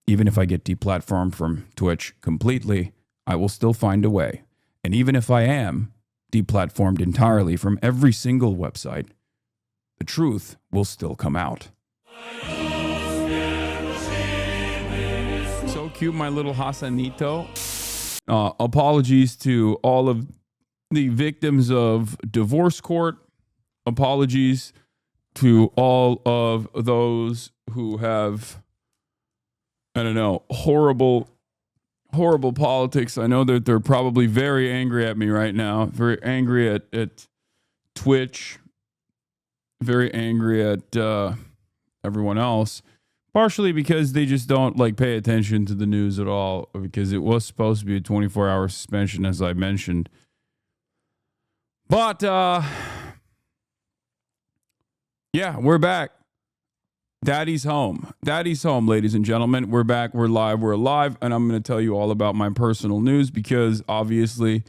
Even if I get deplatformed from Twitch completely, I will still find a way. And even if I am deplatformed entirely from every single website, the truth will still come out. So cute, my little Hasanito. Apologies to all of the victims of divorce court. Apologies to all of those who have, I don't know, horrible politics. I know that they're probably very angry at me right now, very angry at Twitch, very angry at everyone else, partially because they just don't like pay attention to the news at all, because it was supposed to be a 24-hour suspension, as I mentioned. But yeah, we're back. Daddy's home. Daddy's home, ladies and gentlemen. We're back. We're live. We're alive. And I'm going to tell you all about my personal news, because obviously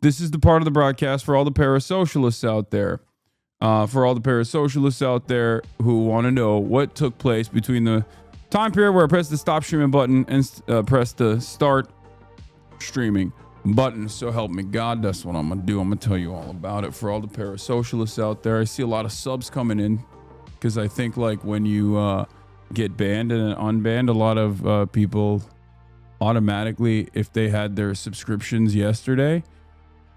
this is the part of the broadcast for all the parasocialists out there. For all the parasocialists out there who want to know what took place between the time period where I pressed the stop streaming button and pressed the start streaming button. So help me God, that's what I'm going to do. I'm going to tell you all about it for all the parasocialists out there. I see a lot of subs coming in, because I think like when you get banned and unbanned, a lot of people automatically, if they had their subscriptions yesterday,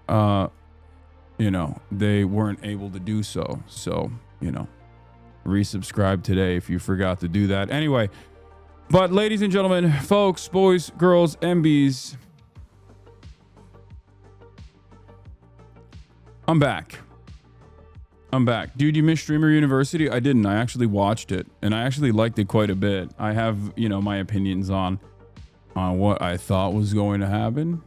they weren't able to do so. So, resubscribe today if you forgot to do that. Anyway, but ladies and gentlemen, folks, boys, girls, MBs, I'm back. Dude, you missed Streamer University? I didn't. I actually watched it, and I actually liked it quite a bit. I have, my opinions on what I thought was going to happen.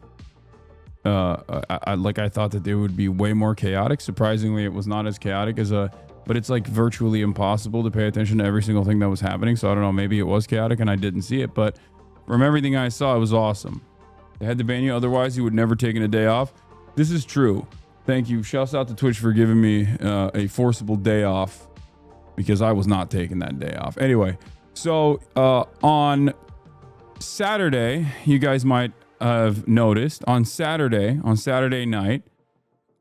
I thought that they would be way more chaotic. Surprisingly, it was not as chaotic but it's like virtually impossible to pay attention to every single thing that was happening. So I don't know, maybe it was chaotic and I didn't see it, but from everything I saw, it was awesome. They had to ban you, otherwise you would never taken a day off. This is true. Thank you. Shouts out to Twitch for giving me a forcible day off, because I was not taking that day off. Anyway, so on Saturday, you guys might have noticed, on Saturday night,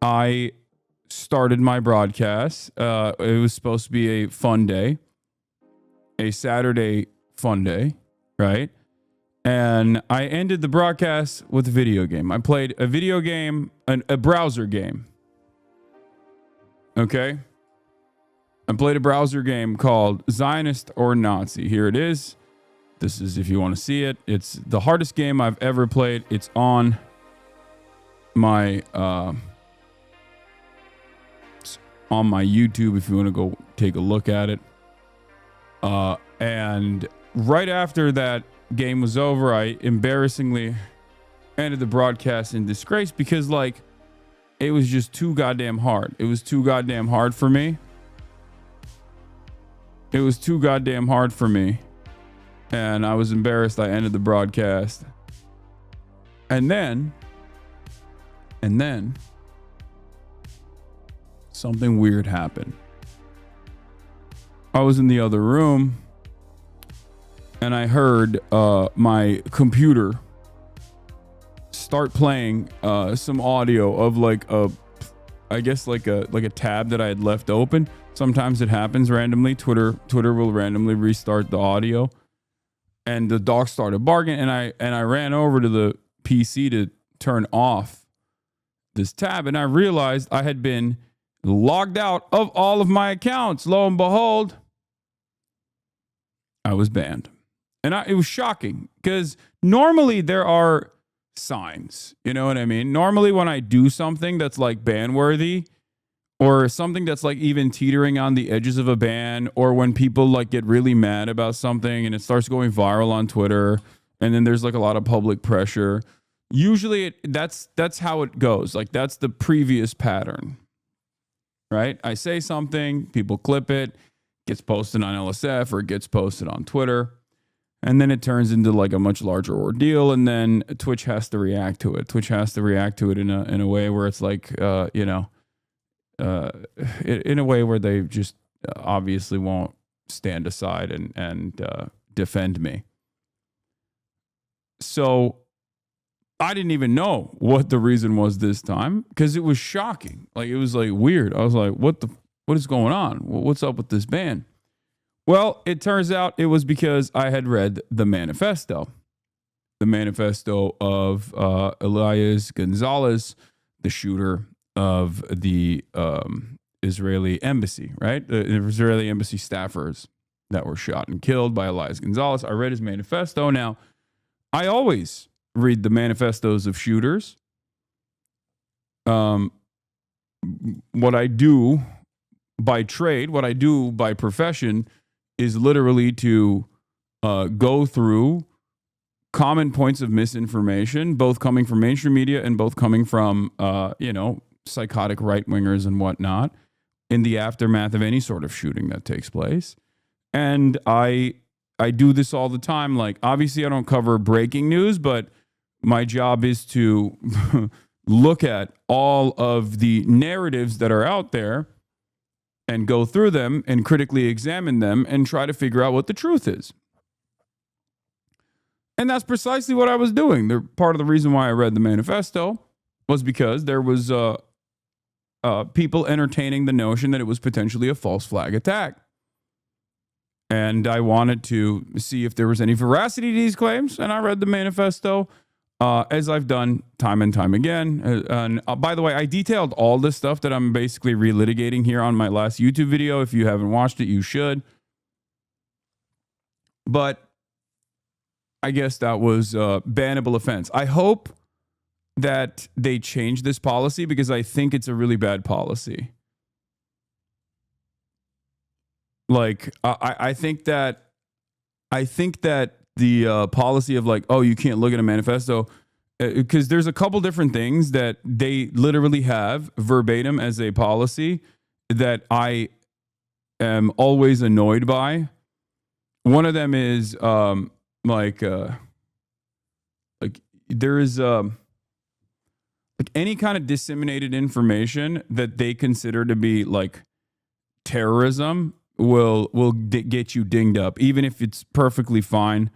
I started my broadcast. It was supposed to be a fun day, a Saturday fun day, right? And I ended the broadcast with a video game. I played a video game, a browser game. Okay? I played a browser game called Zionist or Nazi. Here it is. This is, if you want to see it, it's the hardest game I've ever played. It's on my YouTube if you want to go take a look at it. And right after that game was over, I embarrassingly ended the broadcast in disgrace, because it was just too goddamn hard. It was too goddamn hard for me. And I was embarrassed. I ended the broadcast. And then something weird happened. I was in the other room, and I heard my computer start playing some audio of a tab that I had left open. Sometimes it happens randomly. Twitter will randomly restart the audio, and the dog started barking, and I ran over to the PC to turn off this tab, and I realized I had been logged out of all of my accounts. Lo and behold, I was banned. And it was shocking, because normally there are signs, you know what I mean? Normally when I do something that's ban worthy, or something that's even teetering on the edges of a ban, or when people get really mad about something and it starts going viral on Twitter, and then there's a lot of public pressure, usually that's how it goes. That's the previous pattern, right? I say something, people clip it, gets posted on LSF or it gets posted on Twitter. And then it turns into a much larger ordeal, and then Twitch has to react to it. Twitch has to react to it in a way where it's in a way where they just obviously won't stand aside and defend me. So I didn't even know what the reason was this time because it was shocking. Like, it was like weird. I was like, what is going on? What's up with this ban? Well, it turns out it was because I had read the manifesto of Elias Gonzalez, the shooter of the Israeli embassy, right? The Israeli embassy staffers that were shot and killed by Elias Gonzalez. I read his manifesto. Now, I always read the manifestos of shooters. What I do by trade, what I do by profession is literally to go through common points of misinformation, both coming from mainstream media and both coming from, psychotic right-wingers and whatnot in the aftermath of any sort of shooting that takes place. And I do this all the time. Like, obviously I don't cover breaking news, but my job is to look at all of the narratives that are out there and go through them and critically examine them and try to figure out what the truth is. And that's precisely what I was doing. Part of the reason why I read the manifesto was because there was people entertaining the notion that it was potentially a false flag attack. And I wanted to see if there was any veracity to these claims. And I read the manifesto, as I've done time and time again. And by the way, I detailed all this stuff that I'm basically relitigating here on my last YouTube video. If you haven't watched it, you should. But I guess that was a bannable offense. I hope that they change this policy because I think it's a really bad policy. Like, I think that the policy of like, oh, you can't look at a manifesto, because there's a couple different things that they literally have verbatim as a policy that I am always annoyed by. One of them is like there is like any kind of disseminated information that they consider to be like terrorism will get you dinged up, even if it's perfectly fine.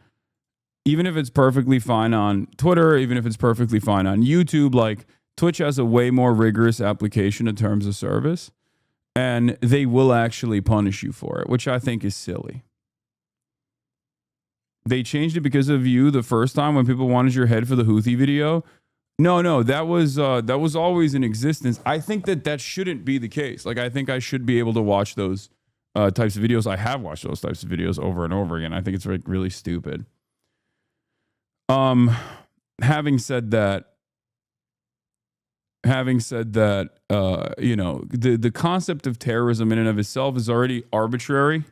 Even if it's perfectly fine on Twitter, even if it's perfectly fine on YouTube. Like, Twitch has a way more rigorous application in terms of service, and they will actually punish you for it, which I think is silly. They changed it because of you the first time when people wanted your head for the Houthi video. No, that was always in existence. I think that shouldn't be the case. Like, I think I should be able to watch those types of videos. I have watched those types of videos over and over again. I think it's like really stupid. Having said that, the concept of terrorism in and of itself is already arbitrary.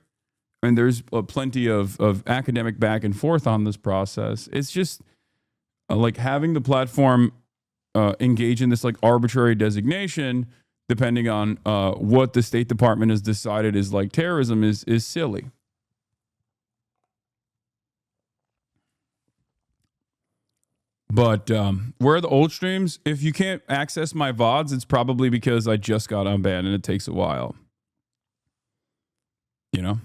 And there's plenty of academic back and forth on this process. It's just like having the platform engage in this like arbitrary designation, depending on what the State Department has decided is like terrorism, is silly. But where are the old streams? If you can't access my VODs, it's probably because I just got unbanned and it takes a while. You know?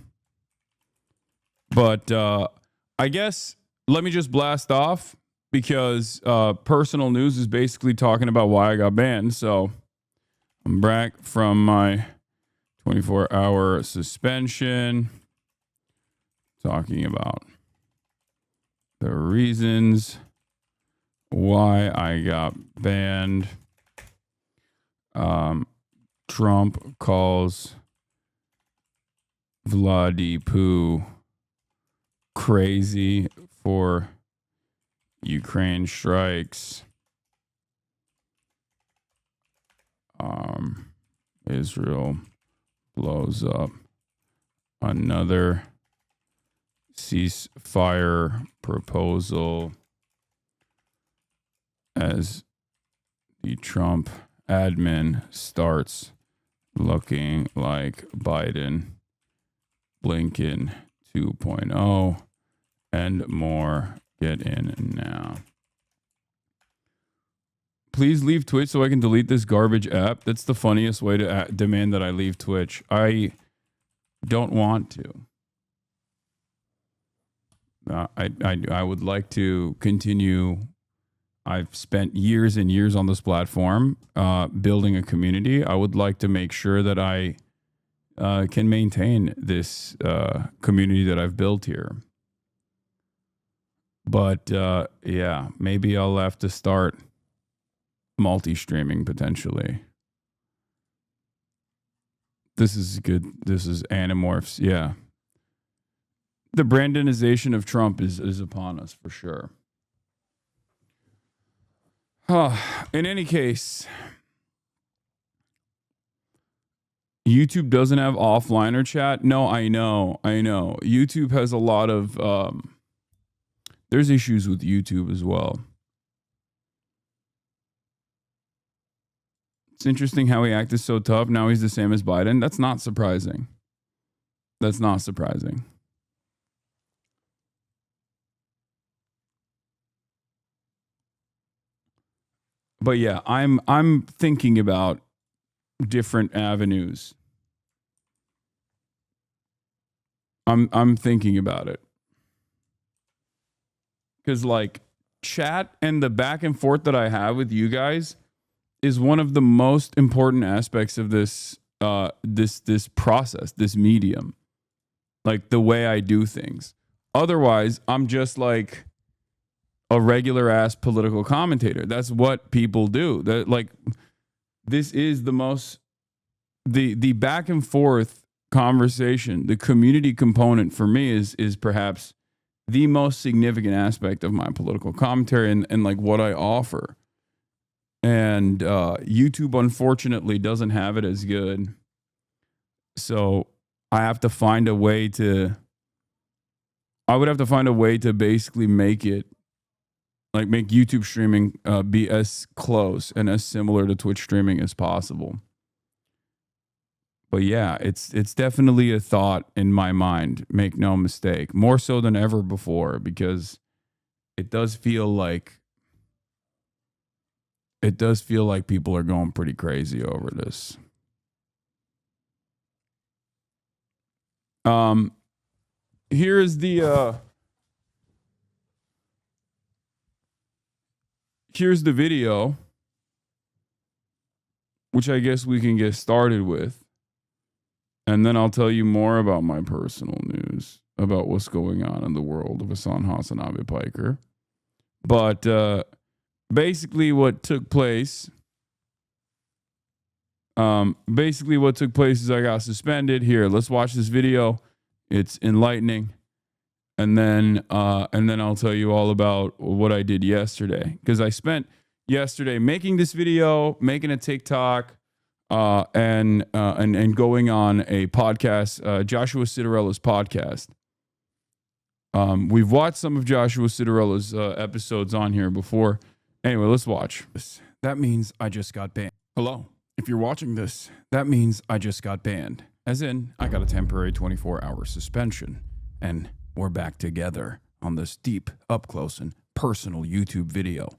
But I guess let me just blast off because personal news is basically talking about why I got banned. So I'm back from my 24-hour suspension, talking about the reasons why I got banned. Trump calls Vladipoo crazy for Ukraine strikes. Israel blows up another ceasefire proposal as the Trump admin starts looking like Biden, Blinken 2.0, and more. Get in now. Please leave Twitch so I can delete this garbage app. That's the funniest way to demand that I leave Twitch. I don't want to. I would like to continue. I've spent years and years on this platform building a community. I would like to make sure that I can maintain this community that I've built here. But yeah, maybe I'll have to start multi-streaming potentially. This is good. This is Animorphs. Yeah. The Brandonization of Trump is upon us for sure. In any case, YouTube doesn't have offliner chat. No, I know. YouTube has a lot of, there's issues with YouTube as well. It's interesting how he acted so tough. Now he's the same as Biden. That's not surprising. That's not surprising. But yeah, I'm thinking about different avenues. I'm thinking about it. Cuz like chat and the back and forth that I have with you guys is one of the most important aspects of this this process, this medium. Like the way I do things. Otherwise, I'm just like a regular ass political commentator. That's what people do. That like this is the most the back and forth conversation, the community component for me is perhaps the most significant aspect of my political commentary and like what I offer. And YouTube unfortunately doesn't have it as good. So I have to find a way to basically make it like make YouTube streaming be as close and as similar to Twitch streaming as possible. But yeah, it's definitely a thought in my mind, make no mistake, more so than ever before, because it does feel like people are going pretty crazy over this. Here's the video, which I guess we can get started with. And then I'll tell you more about my personal news, about what's going on in the world of Hasan Piker. But basically what took place is I got suspended. Here, let's watch this video. It's enlightening. And then I'll tell you all about what I did yesterday, because I spent yesterday making this video, making a TikTok, and going on a podcast, Joshua Citarelli's podcast. We've watched some of Joshua Citarelli's episodes on here before. Anyway, let's watch. That means I just got banned. Hello. If you're watching this, that means I just got banned. As in, I got a temporary 24-hour suspension. And we're back together on this deep, up-close, and personal YouTube video.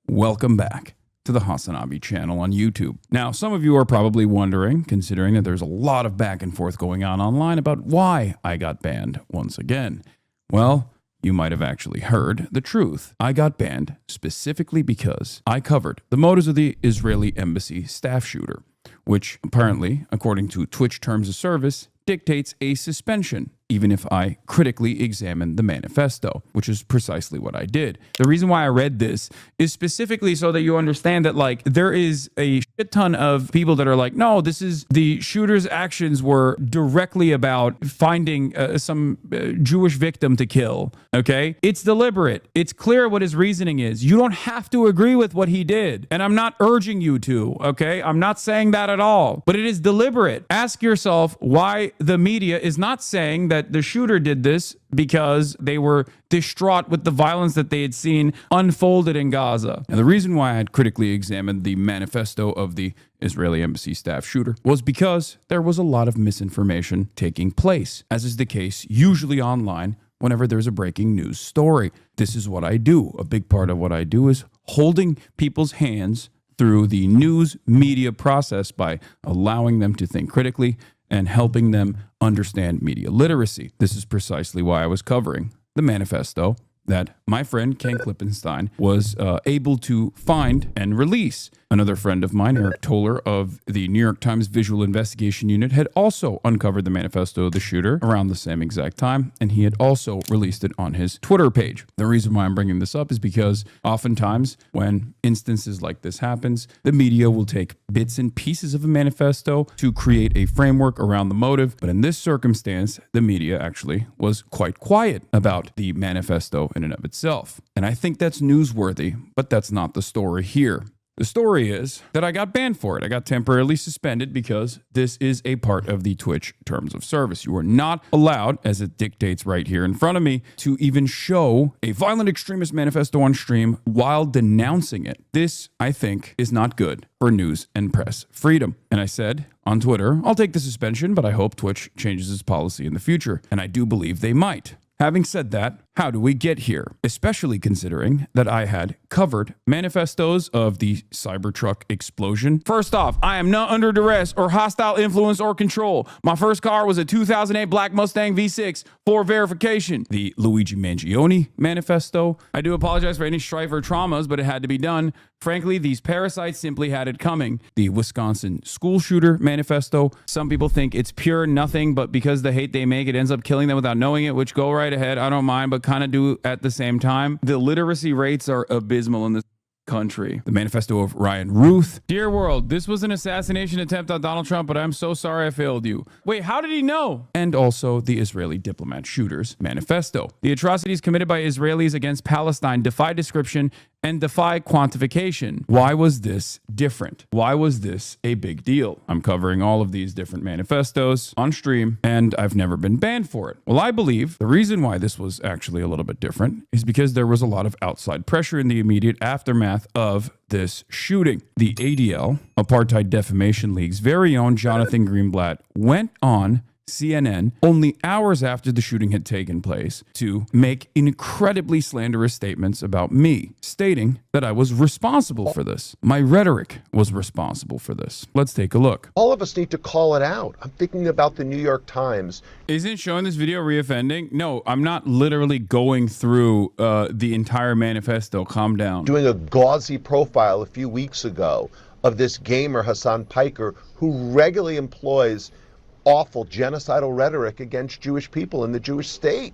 Welcome back to the Hasanabi channel on YouTube. Now, some of you are probably wondering, considering that there's a lot of back and forth going on online about why I got banned once again. Well, you might have actually heard the truth. I got banned specifically because I covered the motives of the Israeli embassy staff shooter, which apparently, according to Twitch Terms of Service, dictates a suspension, even if I critically examine the manifesto, which is precisely what I did. The reason why I read this is specifically so that you understand that like there is a shit ton of people that are like, no, this is the shooter's actions were directly about finding some Jewish victim to kill. Okay, it's deliberate. It's clear what his reasoning is. You don't have to agree with what he did, and I'm not urging you to. Okay, I'm not saying that at all, but it is deliberate. Ask yourself why the media is not saying that the shooter did this because they were distraught with the violence that they had seen unfolded in Gaza. And the reason why I had critically examined the manifesto of the Israeli embassy staff shooter was because there was a lot of misinformation taking place, as is the case usually online whenever there's a breaking news story. This is what I do. A big part of what I do is holding people's hands through the news media process by allowing them to think critically and helping them understand media literacy. This is precisely why I was covering the manifesto that my friend Ken Klippenstein was able to find and release. Another friend of mine, Eric Toller of the New York Times Visual Investigation Unit, had also uncovered the manifesto of the shooter around the same exact time, and he had also released it on his Twitter page. The reason why I'm bringing this up is because oftentimes when instances like this happens, the media will take bits and pieces of a manifesto to create a framework around the motive. But in this circumstance, the media actually was quite quiet about the manifesto in and of itself. And I think that's newsworthy, but that's not the story here. The story is that I got banned for it. I got temporarily suspended because this is a part of the Twitch terms of service. You are not allowed, as it dictates right here in front of me, to even show a violent extremist manifesto on stream while denouncing it. This, I think, is not good for news and press freedom. And I said on Twitter, I'll take the suspension, but I hope Twitch changes its policy in the future. And I do believe they might. Having said that, how do we get here? Especially considering that I had covered manifestos of the Cybertruck explosion. First off, I am not under duress or hostile influence or control. My first car was a 2008 Black Mustang V6 for verification. The Luigi Mangione manifesto. I do apologize for any strife or traumas, but it had to be done. Frankly, these parasites simply had it coming. The Wisconsin school shooter manifesto. Some people think it's pure nothing, but because the hate they make, it ends up killing them without knowing it, which go right ahead. I don't mind, but kind of do at the same time. The literacy rates are abysmal in this country. The manifesto of Ryan Ruth. Dear world, this was an assassination attempt on Donald Trump, but I'm so sorry I failed you. Wait, how did he know? And also the Israeli diplomat shooters manifesto. The atrocities committed by Israelis against Palestine defy description and defy quantification. Why was this different? Why was this a big deal? I'm covering all of these different manifestos on stream, and I've never been banned for it. Well, I believe the reason why this was actually a little bit different is because there was a lot of outside pressure in the immediate aftermath of this shooting. The ADL, Apartheid Defamation League's very own Jonathan Greenblatt, went on CNN only hours after the shooting had taken place to make incredibly slanderous statements about me, stating that I was responsible for this. My rhetoric was responsible for this. Let's take a look. All of us need to call it out. I'm thinking about the New York Times. Isn't showing this video reoffending? No, I'm not literally going through the entire manifesto. Calm down. Doing a gauzy profile a few weeks ago of this gamer, Hasan Piker, who regularly employs awful genocidal rhetoric against Jewish people in the Jewish state.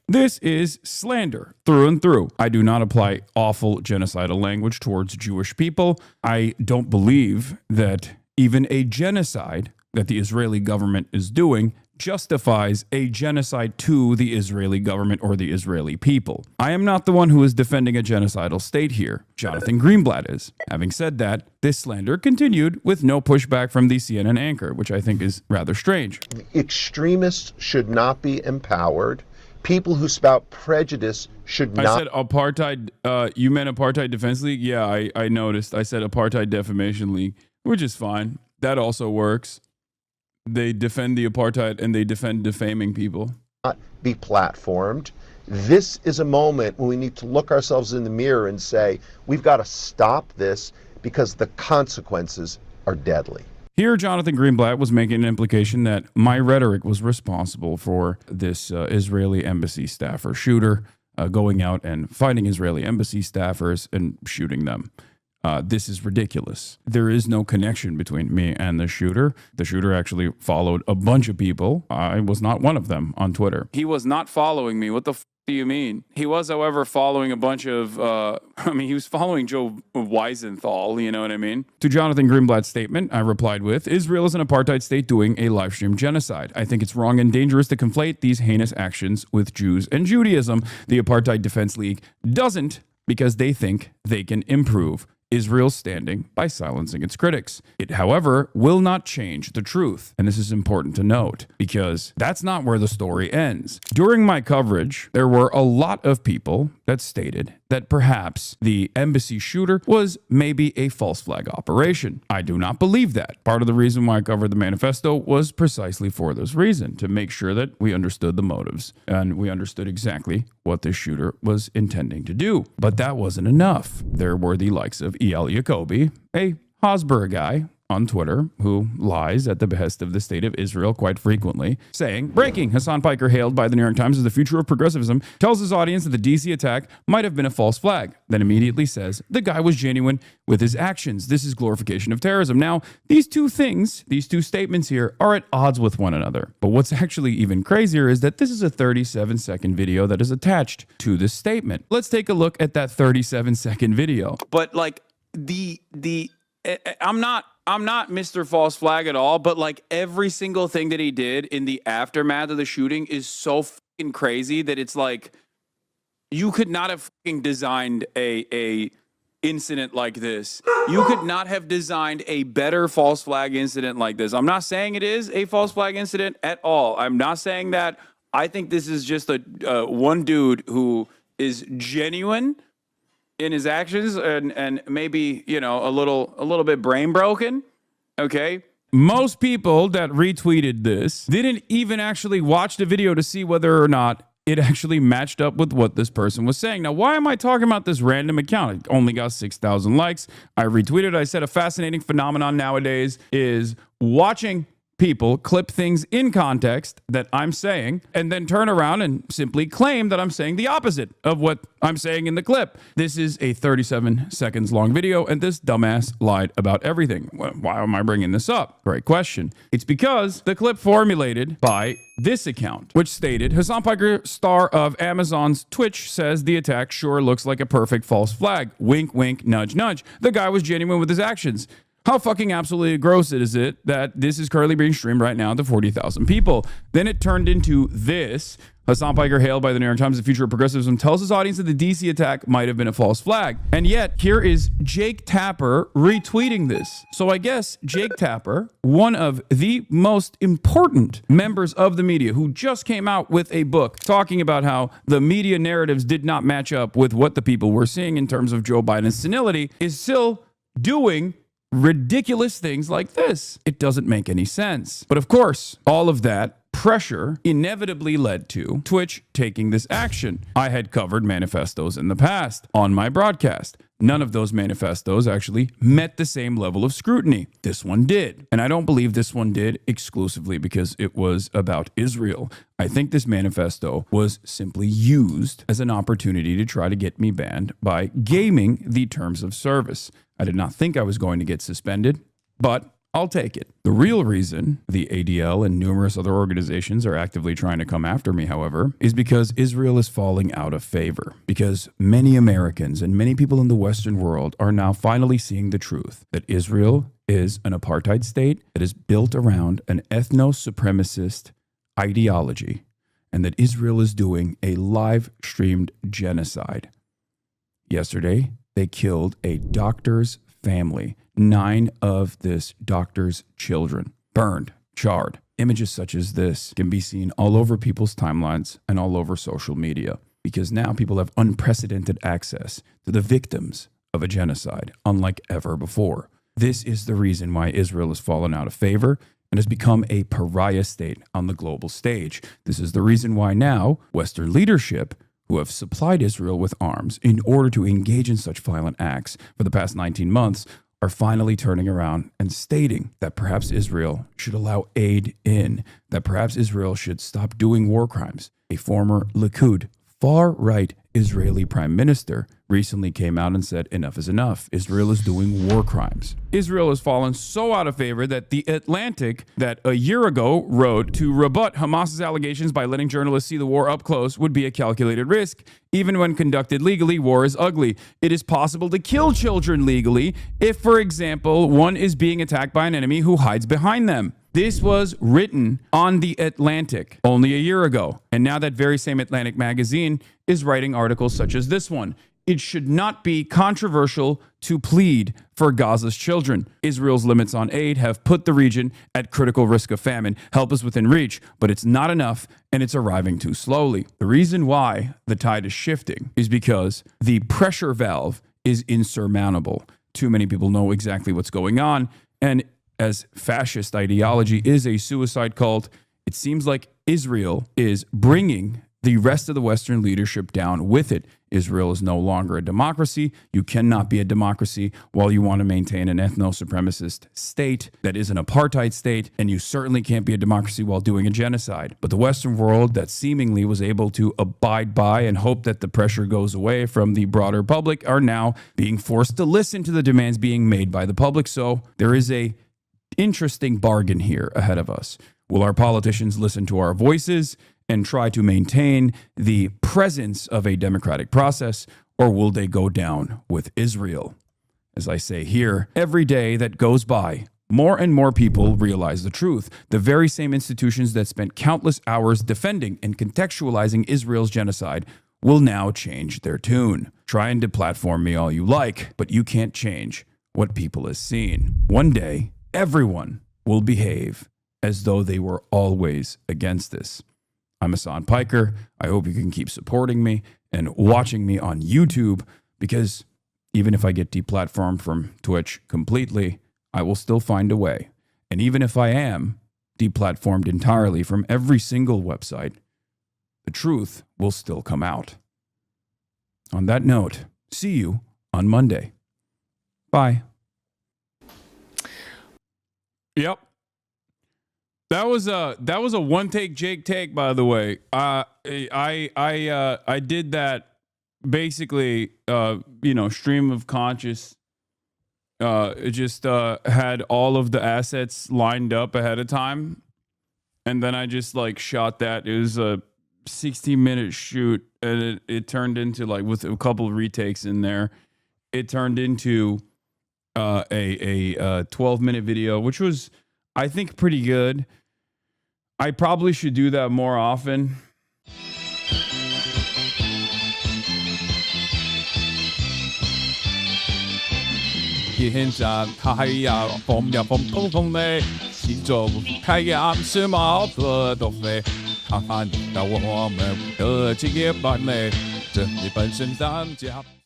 This is slander through and through. I do not apply awful genocidal language towards Jewish people. I don't believe that even a genocide that the Israeli government is doing justifies a genocide to the Israeli government or the Israeli people. I am not the one who is defending a genocidal state here. Jonathan Greenblatt is. Having said that, this slander continued with no pushback from the CNN anchor, which I think is rather strange. Extremists should not be empowered. People who spout prejudice should not. I said apartheid. You meant Apartheid Defense League? Yeah, I noticed. I said Apartheid Defamation League, which is fine. That also works. They defend the apartheid and they defend defaming people. Not be platformed. This is a moment when we need to look ourselves in the mirror and say, we've got to stop this because the consequences are deadly. Here, Jonathan Greenblatt was making an implication that my rhetoric was responsible for this Israeli embassy staffer shooter going out and finding Israeli embassy staffers and shooting them. This is ridiculous. There is no connection between me and the shooter. The shooter actually followed a bunch of people. I was not one of them on Twitter. He was not following me. What the do you mean? He was, however, following a bunch of, he was following Joe Weisenthal, you know what I mean? To Jonathan Greenblatt's statement, I replied with, Israel is an apartheid state doing a live stream genocide. I think it's wrong and dangerous to conflate these heinous actions with Jews and Judaism. The Apartheid Defense League doesn't because they think they can improve Israel's standing by silencing its critics. It, however, will not change the truth. And this is important to note because that's not where the story ends. During my coverage, there were a lot of people that stated that perhaps the embassy shooter was maybe a false flag operation. I do not believe that. Part of the reason why I covered the manifesto was precisely for this reason, to make sure that we understood the motives and we understood exactly what this shooter was intending to do. But that wasn't enough. There were the likes of E.L. Jacoby, a Hosborough guy, on Twitter, who lies at the behest of the state of Israel quite frequently, saying, breaking, Hasan Piker, hailed by the New York Times as the future of progressivism, tells his audience that the DC attack might have been a false flag, then immediately says the guy was genuine with his actions. This is glorification of terrorism. Now, these two things, these two statements here are at odds with one another. But what's actually even crazier is that this is a 37-second video that is attached to this statement. Let's take a look at that 37-second video. But like I'm not Mr. False Flag at all, but like every single thing that he did in the aftermath of the shooting is so fucking crazy that it's like you could not have fucking designed a incident like this. You could not have designed a better false flag incident like this. I'm not saying it is a false flag incident at all. I'm not saying that. I think this is just a one dude who is genuine in his actions and maybe, you know, a little bit brain broken. Okay. Most people that retweeted this didn't even actually watch the video to see whether or not it actually matched up with what this person was saying. Now, why am I talking about this random account? It only got 6,000 likes. I retweeted. I said a fascinating phenomenon nowadays is watching people clip things in context that I'm saying and then turn around and simply claim that I'm saying the opposite of what I'm saying in the clip. This is a 37 seconds long video and this dumbass lied about everything. Why am I bringing this up? Great question. It's because the clip formulated by this account, which stated, Hasan Piker, star of Amazon's Twitch, says the attack sure looks like a perfect false flag. Wink, wink, nudge, nudge. The guy was genuine with his actions. How fucking absolutely gross is it that this is currently being streamed right now to 40,000 people? Then it turned into this. Hasan Piker, hailed by the New York Times, the future of progressivism, tells his audience that the DC attack might have been a false flag. And yet, here is Jake Tapper retweeting this. So I guess Jake Tapper, one of the most important members of the media, who just came out with a book talking about how the media narratives did not match up with what the people were seeing in terms of Joe Biden's senility, is still doing ridiculous things like this. It doesn't make any sense. But of course, all of that pressure inevitably led to Twitch taking this action. I had covered manifestos in the past on my broadcast. None of those manifestos actually met the same level of scrutiny. This one did. And I don't believe this one did exclusively because it was about Israel. I think this manifesto was simply used as an opportunity to try to get me banned by gaming the terms of service. I did not think I was going to get suspended, but I'll take it. The real reason the ADL and numerous other organizations are actively trying to come after me, however, is because Israel is falling out of favor. Because many Americans and many people in the Western world are now finally seeing the truth that Israel is an apartheid state that is built around an ethno-supremacist ideology and that Israel is doing a live-streamed genocide. Yesterday, they killed a doctor's family. 9 of this doctor's children burned, charred. Images such as this can be seen all over people's timelines and all over social media because now people have unprecedented access to the victims of a genocide, unlike ever before. This is the reason why Israel has fallen out of favor and has become a pariah state on the global stage. This is the reason why now Western leadership, who have supplied Israel with arms in order to engage in such violent acts for the past 19 months, are finally turning around and stating that perhaps Israel should allow aid in, that perhaps Israel should stop doing war crimes. A former Likud, far-right Israeli prime minister recently came out and said, enough is enough. Israel is doing war crimes. Israel has fallen so out of favor that The Atlantic, that a year ago wrote to rebut Hamas's allegations by letting journalists see the war up close would be a calculated risk. Even when conducted legally, war is ugly. It is possible to kill children legally if, for example, one is being attacked by an enemy who hides behind them. This was written on The Atlantic only a year ago. And now that very same Atlantic magazine is writing articles such as this one. It should not be controversial to plead for Gaza's children. Israel's limits on aid have put the region at critical risk of famine. Help is within reach, but it's not enough and it's arriving too slowly. The reason why the tide is shifting is because the pressure valve is insurmountable. Too many people know exactly what's going on. And as fascist ideology is a suicide cult, it seems like Israel is bringing the rest of the Western leadership down with it. Israel is no longer a democracy. You cannot be a democracy while you want to maintain an ethno-supremacist state that is an apartheid state, and you certainly can't be a democracy while doing a genocide. But the Western world that seemingly was able to abide by and hope that the pressure goes away from the broader public are now being forced to listen to the demands being made by the public. So there is a interesting bargain here ahead of us. Will our politicians listen to our voices and try to maintain the presence of a democratic process, or will they go down with Israel? As I say here, every day that goes by, more and more people realize the truth. The very same institutions that spent countless hours defending and contextualizing Israel's genocide will now change their tune. Try and deplatform me all you like, but you can't change what people have seen. One day, everyone will behave as though they were always against this. I'm Hasan Piker. I hope you can keep supporting me and watching me on YouTube, because even if I get deplatformed from Twitch completely, I will still find a way. And even if I am deplatformed entirely from every single website, the truth will still come out. On that note, see you on Monday. Bye. Yep. That was a one take Jake take, by the way. I did that basically, stream of conscious. It just had all of the assets lined up ahead of time, and then I just shot that. It was a 60-minute shoot, and it turned into, with a couple of retakes in there, it turned into a 12-minute video, which was, I think, pretty good. I probably should do that more often. Hiện ra khai phong nhà phong thông thông này, chỉ做开暗是毛不都飞，看看到我们的职业版美，这里本身当家。